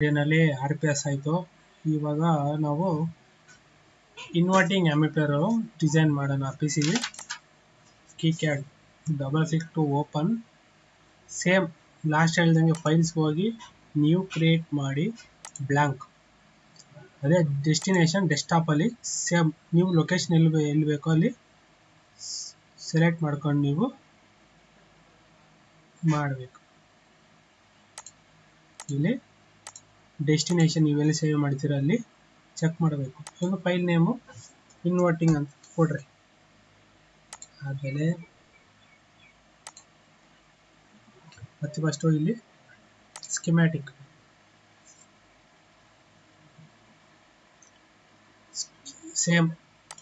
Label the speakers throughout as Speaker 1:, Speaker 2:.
Speaker 1: ನಲ್ಲಿ RPS ಆಯಿತು. ಇವಾಗ ನಾವು ಇನ್ವರ್ಟಿಂಗ್ ಆಂಪ್ಲಿಫೈಯರ್ ಡಿಸೈನ್ ಮಾಡೋಣ. PCಗೆ KiCad .6 to open. Same last ಹೇಳ್ದಂಗೆ ಫೈಲ್ಸ್ಗೆ ಹೋಗಿ ನ್ಯೂ ಕ್ರಿಯೇಟ್ ಮಾಡಿ ಬ್ಲ್ಯಾಂಕ್. ಅದೇ ಡೆಸ್ಟಿನೇಷನ್ ಡೆಸ್ಕ್ಟಾಪಲ್ಲಿ ಸೇಮ್ ನೀವು ಲೊಕೇಶನ್ ಎಲ್ಲಿ ಬೇಕೋ ಅಲ್ಲಿ ಸೆಲೆಕ್ಟ್ ಮಾಡ್ಕೊಂಡು ನೀವು ಮಾಡಬೇಕು. ಇಲ್ಲಿ ಡೆಸ್ಟಿನೇಷನ್ ನೀವೆಲ್ಲಿ ಸೇವ್ ಮಾಡ್ತೀರ ಅಲ್ಲಿ ಚೆಕ್ ಮಾಡಬೇಕು. ಒಂದು ಫೈಲ್ ನೇಮು ಇನ್ವರ್ಟಿಂಗ್ ಅಂತ ಕೊಡ್ರಿ. ಆಮೇಲೆ ಮತ್ತೆ ಫಸ್ಟು ಇಲ್ಲಿ ಸ್ಕಿಮ್ಯಾಟಿಕ್ ಸೇಮ್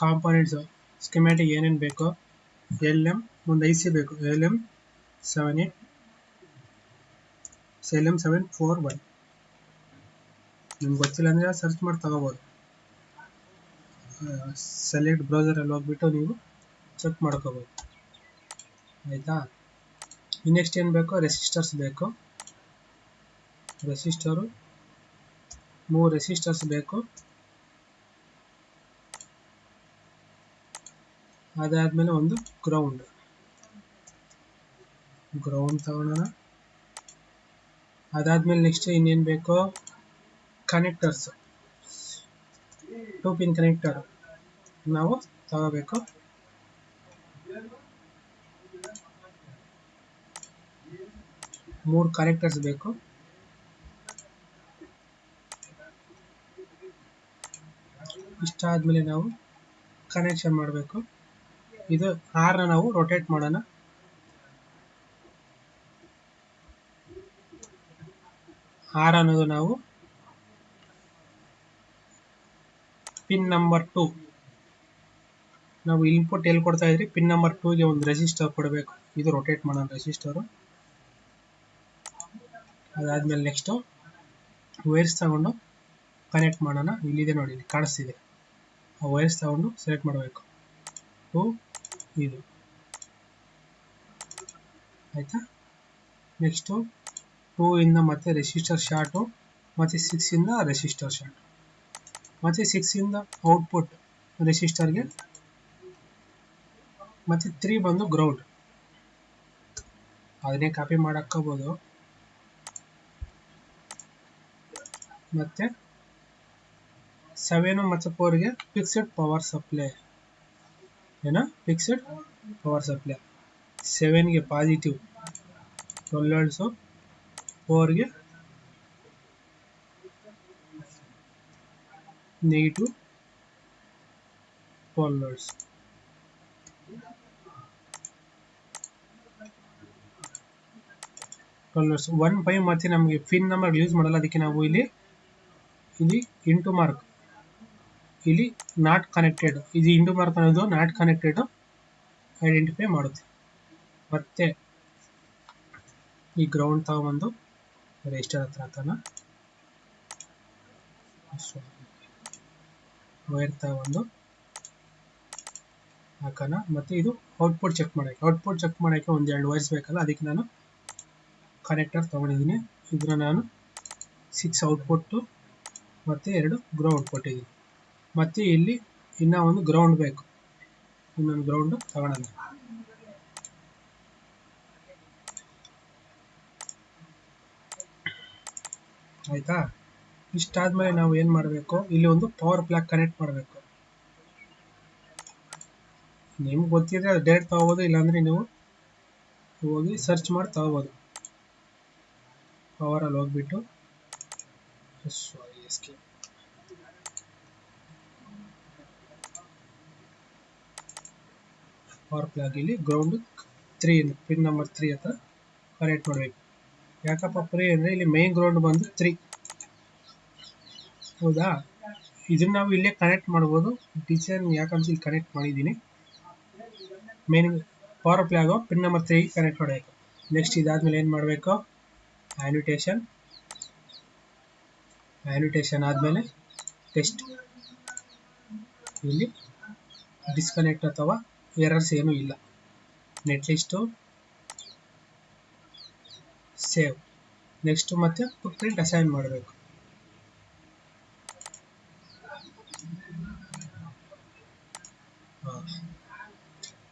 Speaker 1: ಕಾಂಪೋನೆಂಟ್ಸ್ ಸ್ಕಿಮ್ಯಾಟಿಕ್ ಏನೇನು ಬೇಕೋ LM ಒಂದು IC ಬೇಕು. LM741 ನಿಮ್ಗೆ ಗೊತ್ತಿಲ್ಲ ಅಂದರೆ ಸರ್ಚ್ ಮಾಡಿ ತಗೋಬೋದು. ಸೆಲೆಕ್ಟ್ ಬ್ರೌಸರಲ್ಲಿ ಹೋಗ್ಬಿಟ್ಟು ನೀವು ಚೆಕ್ ಮಾಡ್ಕೋಬೋದು. ಆಯಿತಾ? ನೆಕ್ಸ್ಟ್ ಏನು ಬೇಕು? ರೆಸಿಸ್ಟರ್ಸ್ ಬೇಕು. ರೆಸಿಸ್ಟರು 3 ರೆಸಿಸ್ಟರ್ಸ್ ಬೇಕು. ಅದಾದಮೇಲೆ ಒಂದು ಗ್ರೌಂಡ್ ತಗೊಳ್ಳೋಣ. ಅದಾದಮೇಲೆ ನೆಕ್ಸ್ಟ್ ಇನ್ನೇನು ಬೇಕು? ಕನೆಕ್ಟರ್ಸ್ 2 ಪಿನ್ ಕನೆಕ್ಟರ್ ನಾವು ತಗೋಬೇಕು. ಮೂರು ಕನೆಕ್ಟರ್ಸ್ ಬೇಕು. ಇಷ್ಟಾದಮೇಲೆ ನಾವು ಕನೆಕ್ಷನ್ ಮಾಡಬೇಕು. ಇದು R ನಾವು ರೊಟೇಟ್ ಮಾಡೋಣ. R ಅನ್ನೋದು ನಾವು ಪಿನ್ ನಂಬರ್ 2 ನಾವು ಇನ್ಪುಟ್ ಎಲ್ಲಿ ಕೊಡ್ತಾ ಇದ್ರಿ ಪಿನ್ ನಂಬರ್ 2ಗೆ ಒಂದು ರೆಸಿಸ್ಟರ್ ಕೊಡಬೇಕು. ಇದು ರೊಟೇಟ್ ಮಾಡೋಣ ರೆಸಿಸ್ಟರು. ಅದಾದಮೇಲೆ ನೆಕ್ಸ್ಟು ವೈರ್ಸ್ ತಗೊಂಡು ಕನೆಕ್ಟ್ ಮಾಡೋಣ. ಇಲ್ಲಿದೆ ನೋಡಿ, ಇಲ್ಲಿ ಕಾಣಿಸ್ತಿದೆ. ಆ ವೈರ್ಸ್ ತಗೊಂಡು ಸೆಲೆಕ್ಟ್ ಮಾಡಬೇಕು. ಇದು ಆಯಿತಾ? ನೆಕ್ಸ್ಟು 2 ಇಂದ ಮತ್ತೆ ರೆಸಿಸ್ಟರ್ ಶಾರ್ಟು, ಮತ್ತು 6 ಇಂದ ರೆಸಿಸ್ಟರ್ ಶಾರ್ಟ್, ಮತ್ತು 6 ಇಂದ ಔಟ್ಪುಟ್ ರೆಸಿಸ್ಟರ್ಗೆ, ಮತ್ತು 3 ಬಂದು ಗ್ರೌಂಡ್. ಅದನ್ನೇ ಕಾಪಿ ಮಾಡಾಕೋಬೋದು. ಮತ್ತು 7 ಮತ್ತು 4ಗೆ fixed power supply. Fixed power supply 7ಗೆ ಪಾಸಿಟಿವ್ 12 ವೋಲ್ಟ್ಸು, 4ಗೆ ನೆಗೆಟಿವ್ 12 ವೋಲ್ಟ್ಸ್. ಒನ್ ಬೈ ಮತ್ತೆ ನಮಗೆ ಪಿನ್ ನಂಬರ್ ಯೂಸ್ ಮಾಡಲ್ಲ, ಅದಕ್ಕೆ ನಾವು ಇಲ್ಲಿ ಇಂಟು ಮಾರ್ಕ್, ಇಲ್ಲಿ ನಾಟ್ ಕನೆಕ್ಟೆಡ್, ಇದು ಇಂಟು ಮಾರ್ಕ್ ಅನ್ನೋದು ನಾಟ್ ಕನೆಕ್ಟೆಡ್ ಐಡೆಂಟಿಫೈ ಮಾಡುತ್ತೆ. ಮತ್ತೆ ಈ ಗ್ರೌಂಡ್ ತಗೊಂಡು ರೆಜಿಸ್ಟರ್ ಹತ್ರ ಹಾಕೋಣ. ವೈರ್ ತಗೊಂಡು ಹಾಕೋಣ. ಮತ್ತು ಇದು ಔಟ್ಪುಟ್ ಚೆಕ್ ಮಾಡೋಕ್ಕೆ ಒಂದು 2 ವೈರ್ಸ್ ಬೇಕಲ್ಲ, ಅದಕ್ಕೆ ನಾನು ಕನೆಕ್ಟರ್ ತೊಗೊಂಡಿದ್ದೀನಿ. ಇದನ್ನ ನಾನು 6 ಔಟ್ಪುಟ್ಟು ಮತ್ತು 2 ಗ್ರೌಂಡ್ ಕೊಟ್ಟಿದ್ದೀನಿ. ಮತ್ತು ಇಲ್ಲಿ ಇನ್ನೂ ಒಂದು ಗ್ರೌಂಡ್ ಬೇಕು, ಇನ್ನೊಂದು ಗ್ರೌಂಡು ತಗೊಳ್ಳೋಣ. ಆಯಿತಾ? ಇಷ್ಟಾದಮೇಲೆ ನಾವು ಏನು ಮಾಡಬೇಕು? ಇಲ್ಲಿ ಒಂದು ಪವರ್ ಪ್ಲಗ್ ಕನೆಕ್ಟ್ ಮಾಡಬೇಕು. ನಿಮ್ಗೆ ಗೊತ್ತಿದ್ರೆ ಅದು ಡೈರೆಕ್ಟ್ ತಗೋಬೋದು, ಇಲ್ಲಾಂದರೆ ನೀವು ಹೋಗಿ ಸರ್ಚ್ ಮಾಡಿ ತಗೋಬೋದು. ಪವರಲ್ಲಿ ಹೋಗ್ಬಿಟ್ಟು ಪವರ್ ಪ್ಲಗ್ ಇಲ್ಲಿ ಗ್ರೌಂಡ್ 3 ಪಿನ್ ನಂಬರ್ 3 ಹತ್ರ ಕನೆಕ್ಟ್ ಮಾಡಬೇಕು. ಯಾಕಪ್ಪ 3 ಅಂದರೆ ಇಲ್ಲಿ ಮೇನ್ ಗ್ರೌಂಡ್ ಬಂದು 3. ಹೌದಾ? ಇದನ್ನ ನಾವು ಇಲ್ಲೇ ಕನೆಕ್ಟ್ ಮಾಡ್ಬೋದು. ಡಿಸೈನ್ ಯಾಕಂತ ಇಲ್ಲಿ ಕನೆಕ್ಟ್ ಮಾಡಿದ್ದೀನಿ. Main power plug pin number 3 connect ಮಾಡಬೇಕು. ನೆಕ್ಸ್ಟ್ ಇದಾದ್ಮೇಲೆ ಏನು ಮಾಡಬೇಕು? ಆ್ಯನಿಟೇಷನ್ ಆದಮೇಲೆ ಟೆಸ್ಟ್. ಇಲ್ಲಿ ಡಿಸ್ಕನೆಕ್ಟ್ ಅಥವಾ ಎರರ್ಸ್ ಏನೂ ಇಲ್ಲ. ನೆಟ್ಲಿಸ್ಟು ಸೇವ್. ನೆಕ್ಸ್ಟ್ ಮತ್ತೆ ಫುಟ್ ಪ್ರಿಂಟ್ ಅಸೈನ್ ಮಾಡಬೇಕು.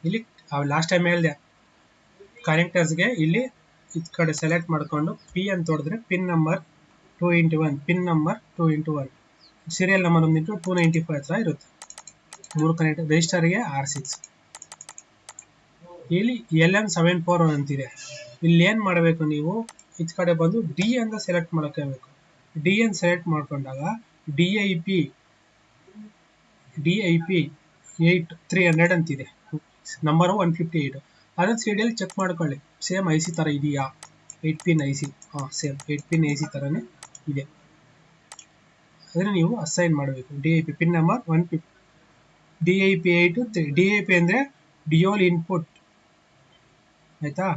Speaker 1: ಇಲ್ಲಿ ಲಾಸ್ಟ್ ಟೈಮ್ ಹೇಳಿದೆ ಕನೆಕ್ಟರ್ಸ್ಗೆ ಇಲ್ಲಿ ಈ ಕಡೆ ಸೆಲೆಕ್ಟ್ ಮಾಡಿಕೊಂಡು ಪಿ ಅಂತ ಹೊಡೆದ್ರೆ pin number 2x1 pin number 2x1 serial number ಬಂದ್ಬಿಟ್ಟು 295 ಹತ್ರ ಇರುತ್ತೆ. 3 ಕನೆಕ್ಟರ್ ರಿಜಿಸ್ಟರ್ಗೆ R6 ಇಲ್ಲಿ LM741 ಅಂತಿದೆ. ಇಲ್ಲಿ ಏನು ಮಾಡಬೇಕು ನೀವು ಈ ಕಡೆ ಬಂದು ಡಿ ಅಂತ ಸೆಲೆಕ್ಟ್ ಮಾಡ್ಕೋಬೇಕು. ಡಿ ಅಂತ ಸೆಲೆಕ್ಟ್ ಮಾಡ್ಕೊಂಡಾಗ DIP 8300 ಅಂತಿದೆ ನಂಬರು 158 ಅದನ್ನು ಸೀರಿಯಲ್ ಚೆಕ್ ಮಾಡ್ಕೊಳ್ಳಿ ಸೇಮ್ IC ಥರ ಇದೆಯಾ 8 pin IC same 8 pin IC ಥರನೇ ಇದೆ ಅದನ್ನು ನೀವು ಅಸೈನ್ ಮಾಡಬೇಕು. DIP pin number 150 DIP 83 DIP ಅಂದರೆ ಡಿಯೋಲ್ ಇನ್ಪುಟ್ ಆಯಿತಾ,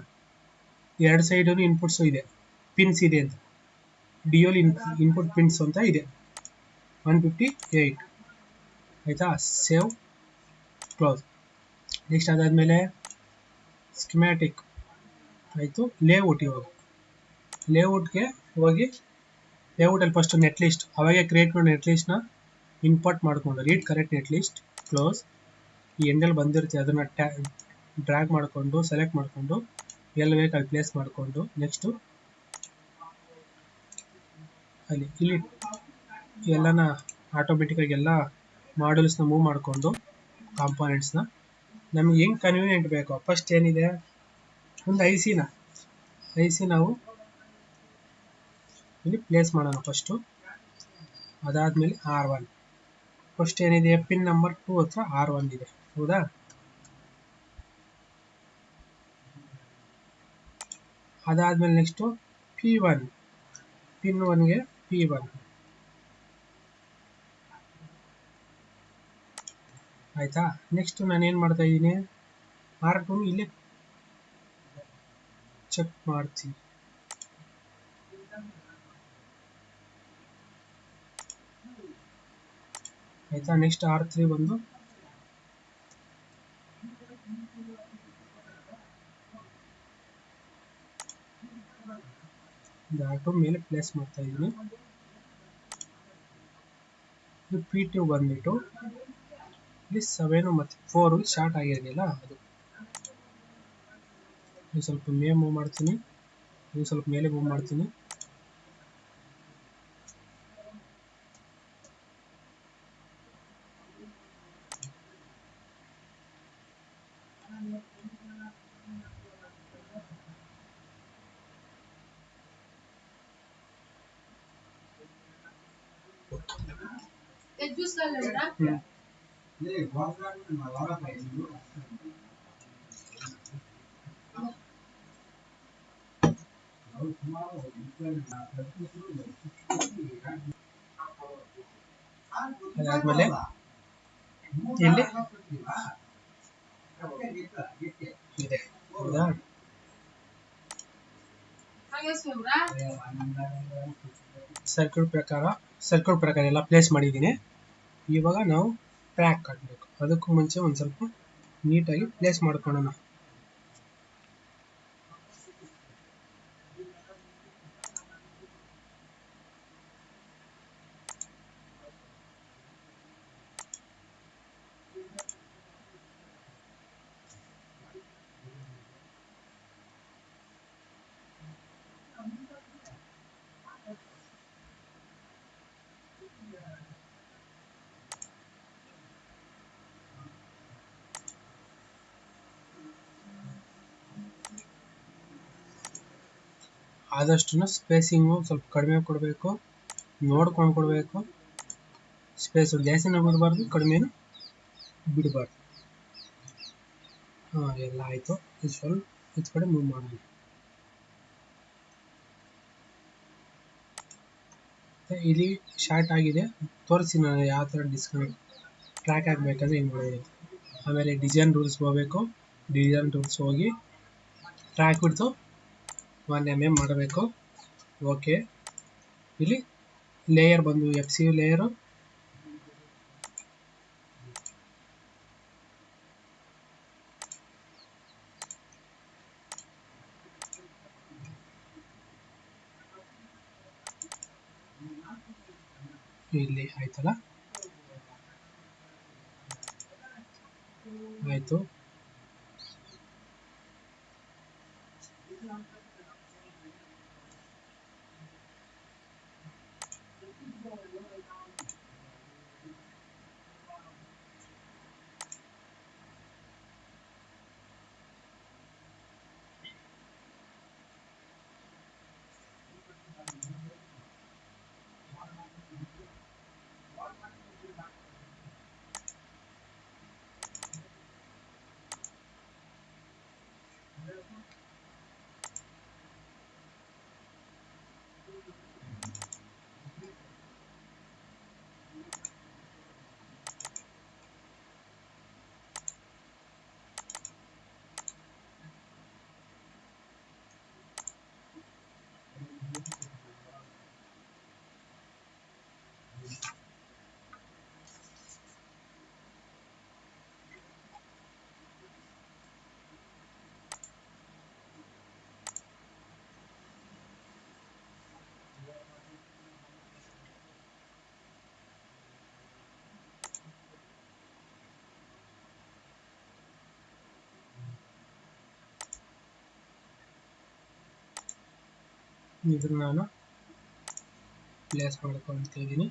Speaker 1: ಎರಡು ಸೈಡು ಇನ್ಪುಟ್ಸು ಇದೆ ಪಿನ್ಸ್ ಇದೆ ಅಂತ ಡಿಯೋಲ್ ಇನ್ಪುಟ್ ಪಿನ್ಸ್ ಅಂತ ಇದೆ 158 ಆಯಿತಾ. Save close. ನೆಕ್ಸ್ಟ್ ಅದಾದಮೇಲೆ ಸ್ಕಿಮ್ಯಾಟಿಕ್ ಆಯಿತು. ಲೇಔಟ್ ಇವಾಗ ಲೇಔಟ್ಗೆ ಹೋಗಿ ಲೇಔಟಲ್ಲಿ ಫಸ್ಟ್ ನೆಟ್ ಲಿಸ್ಟ್ ಅವಾಗೆ ಕ್ರಿಯೇಟ್ ಮಾಡಿ ನೆಟ್ ಲಿಸ್ಟ್ನ ಇಂಪೋರ್ಟ್ ಮಾಡಿಕೊಂಡು read correct net list close. ಈ ಎಂಡಲ್ಲಿ ಬಂದಿರುತ್ತೆ ಅದನ್ನು ಡ್ರ್ಯಾಗ್ ಮಾಡಿಕೊಂಡು ಸೆಲೆಕ್ಟ್ ಮಾಡಿಕೊಂಡು ಎಲ್ಲಿ ಬೇಕು ಅಲ್ಲಿ ಪ್ಲೇಸ್ ಮಾಡಿಕೊಂಡು ನೆಕ್ಸ್ಟು ಇಲ್ಲಿ ಎಲ್ಲನ ಆಟೋಮೆಟಿಕ್ಕಾಗಿ ಎಲ್ಲ ಮಾಡ್ಯೂಲ್ಸ್ನ ಮೂವ್ ಮಾಡಿಕೊಂಡು ಕಾಂಪೋನೆಂಟ್ಸ್ನ ನಮ್ಗೆ ಹೆಂಗೆ ಕನ್ವೀನಿಯೆಂಟ್ ಬೇಕೋ ಫಸ್ಟ್ ಏನಿದೆ ಒಂದು ಐ ಸಿ ನಾವು ಇಲ್ಲಿ ಪ್ಲೇಸ್ ಮಾಡೋಣ ಫಸ್ಟು. ಅದಾದಮೇಲೆ R1 ಫಸ್ಟ್ ಏನಿದೆ ಪಿನ್ ನಂಬರ್ 2 ಹತ್ರ R1 ಇದೆ ಹೌದಾ. ಅದಾದಮೇಲೆ ನೆಕ್ಸ್ಟು P1 ಪಿನ್ 1ಗೆ P1 ಆಯಿತಾ. ನೆಕ್ಸ್ಟ್ ನಾನೇನು ಮಾಡ್ತಾ ಇದ್ದೀನಿ R2 ಇಲ್ಲೇ ಚೆಕ್ ಮಾಡ್ತೀನಿ ಆಯಿತಾ. ನೆಕ್ಸ್ಟ್ R3 ಬಂದು R2 ಮೇಲೆ ಪ್ಲೇಸ್ ಮಾಡ್ತಾ ಇದ್ದೀನಿ. P2 ಬಂದ್ಬಿಟ್ಟು ಇಲ್ಲಿ 7 ಮತ್ತು 4 ಶಾರ್ಟ್ ಆಗಿರಲಿಲ್ಲ ಅದು ಇದು ಸ್ವಲ್ಪ ಮೇಲೆ ಮೂವ್ ಮಾಡ್ತೀನಿ, ಇದು ಸ್ವಲ್ಪ ಮೇಲೆ ಮೂವ್ ಮಾಡ್ತೀನಿ. ಅದಾದ್ಮೇಲೆ ಇಲ್ಲಿ ಇದೆ ಹೌದಾ. ಸರ್ಕ್ಯೂಟ್ ಪ್ರಕಾರ ಎಲ್ಲ ಪ್ಲೇಸ್ ಮಾಡಿದ್ದೀನಿ. ಇವಾಗ ನಾವು ಟ್ರ್ಯಾಕ್ ಹಾಕಬೇಕು. ಅದಕ್ಕೂ ಮುಂಚೆ ಒಂದು ಸ್ವಲ್ಪ ನೀಟಾಗಿ ಪ್ಲೇಸ್ ಮಾಡ್ಕೊಳ್ಳೋಣ. ಆದಷ್ಟು ಸ್ಪೇಸಿಂಗು ಸ್ವಲ್ಪ ಕಡಿಮೆ ಕೊಡಬೇಕು, ನೋಡ್ಕೊಂಡು ಕೊಡಬೇಕು. ಸ್ಪೇಸು ಜಾಸ್ತಿನೂ ಬಿಡಬಾರ್ದು, ಕಡಿಮೆನೂ ಬಿಡಬಾರ್ದು. ಎಲ್ಲ ಆಯಿತು. ಇದು ಸ್ವಲ್ಪ ಈ ಕಡೆ ಮೂವ್ ಮಾಡೋಣ. ಇಲ್ಲಿ ಶಾರ್ಟ್ ಆಗಿದೆ ತೋರಿಸಿ ನಾನು ಯಾವ ಥರ ಟ್ರ್ಯಾಕ್ ಆಗಬೇಕಂದ್ರೆ ಹಿಂಗೆ ಮಾಡೋದು. ಆಮೇಲೆ ಡಿಸೈನ್ ರೂಲ್ಸ್ ಹೋಗಬೇಕು. ಡಿಸೈನ್ ರೂಲ್ಸ್ ಹೋಗಿ ಟ್ರ್ಯಾಕ್ ಬಿಡ್ತು 1 mm ಮಾಡಬೇಕು. ಓಕೆ. ಇಲ್ಲಿ ಲೇಯರ್ ಬಂದು FC ಲೇಯರು ಇಲ್ಲಿ ಆಯ್ತಲ್ಲ. ಆಯಿತು. ಇದನ್ನ ನಾನು ಪ್ಲೇಸ್ ಮಾಡ್ಕೊಳ್ತಾ ಇದ್ದೀನಿ.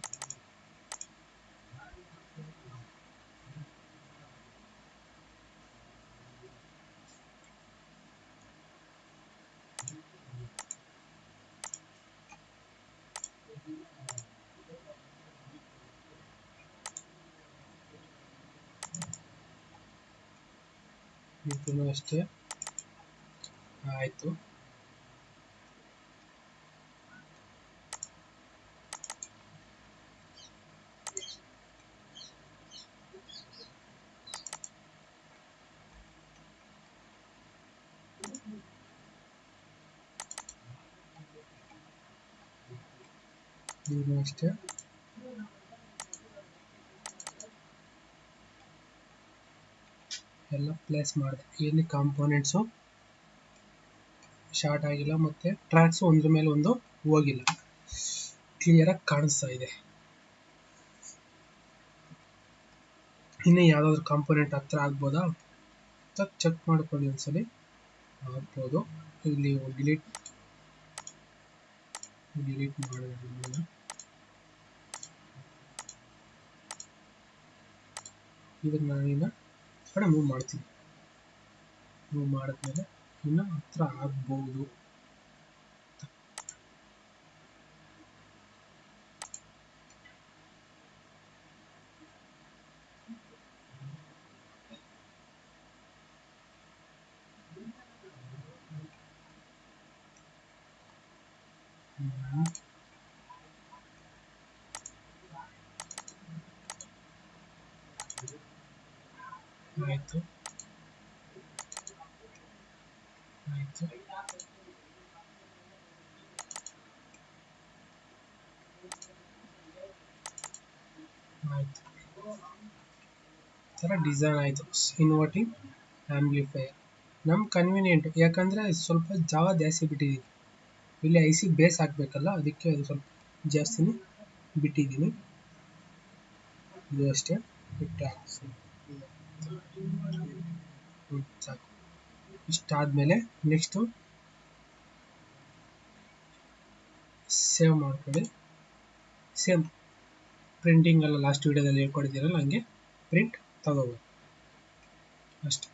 Speaker 1: ಇದನ್ನು ಅಷ್ಟೇ ಆಯಿತು. ಇದನ್ನು ಅಷ್ಟೇ ಎಲ್ಲ ಪ್ಲೇಸ್ ಮಾಡಿದೆ. ಇಲ್ಲಿ ಕಾಂಪೋನೆಂಟ್ಸು ಶಾರ್ಟ್ ಆಗಿಲ್ಲ ಮತ್ತು ಟ್ರ್ಯಾಕ್ಸು ಒಂದ್ರ ಮೇಲೆ ಒಂದು ಹೋಗಿಲ್ಲ, ಕ್ಲಿಯರಾಗಿ ಕಾಣಿಸ್ತಾ ಇದೆ. ಇನ್ನು ಯಾವುದಾದ್ರೂ ಕಾಂಪೋನೆಂಟ್ ಹತ್ರ ಆಗ್ಬೋದಾ ಅಂತ ಚೆಕ್ ಮಾಡ್ಕೊಳ್ಳಿ ಒಂದ್ಸಲಿ. ಆಗ್ಬೋದು. ಇಲ್ಲಿ ಡಿಲೀಟ್ ಮಾಡೋದ್ರಿಂದ ಇದನ್ನ ನಾನಿನ್ನ ಕಡೆ ಮೂವ್ ಮಾಡ್ತೀನಿ. ಮೂವ್ ಮಾಡಿದ್ಮೇಲೆ ಇನ್ನು ಹತ್ರ ಆಗ್ಬೋದು. ಆಯಿತು ಆಯಿತು. ಆಯಿತು, ಥರ ಡಿಸೈನ್ ಆಯಿತು. ಇನ್ವರ್ಟಿಂಗ್ ಆಂಪ್ಲಿಫೈಯರ್ ನಮ್ಮ ಕನ್ವೀನಿಯೆಂಟು, ಯಾಕಂದರೆ ಸ್ವಲ್ಪ ಜಾಗ ಜಾಸ್ತಿ ಬಿಟ್ಟಿದ್ದೀನಿ. ಇಲ್ಲಿ ಐ ಸಿ ಬೇಸ್ ಹಾಕಬೇಕಲ್ಲ, ಅದಕ್ಕೆ ಅದು ಸ್ವಲ್ಪ ಜಾಸ್ತಿನೇ ಬಿಟ್ಟಿದ್ದೀನಿ. ಇದು ಅಷ್ಟೇ ಬಿಟ್ಟು ಹಾಕಿಸಿ ಸಾಕು. ಇಷ್ಟಾದಮೇಲೆ ನೆಕ್ಸ್ಟು ಸೇವ್ ಮಾಡ್ಕೊಳ್ಳಿ. ಸೇಮ್ ಪ್ರಿಂಟಿಂಗ್ ಎಲ್ಲ ಲಾಸ್ಟ್ ವೀಡಿಯೋದಲ್ಲಿ ಹೇಳ್ಕೊಡಿದ್ದೀರಲ್ಲ ಹಂಗೆ ಪ್ರಿಂಟ್ ತಗೋಬೋದು ಅಷ್ಟೇ.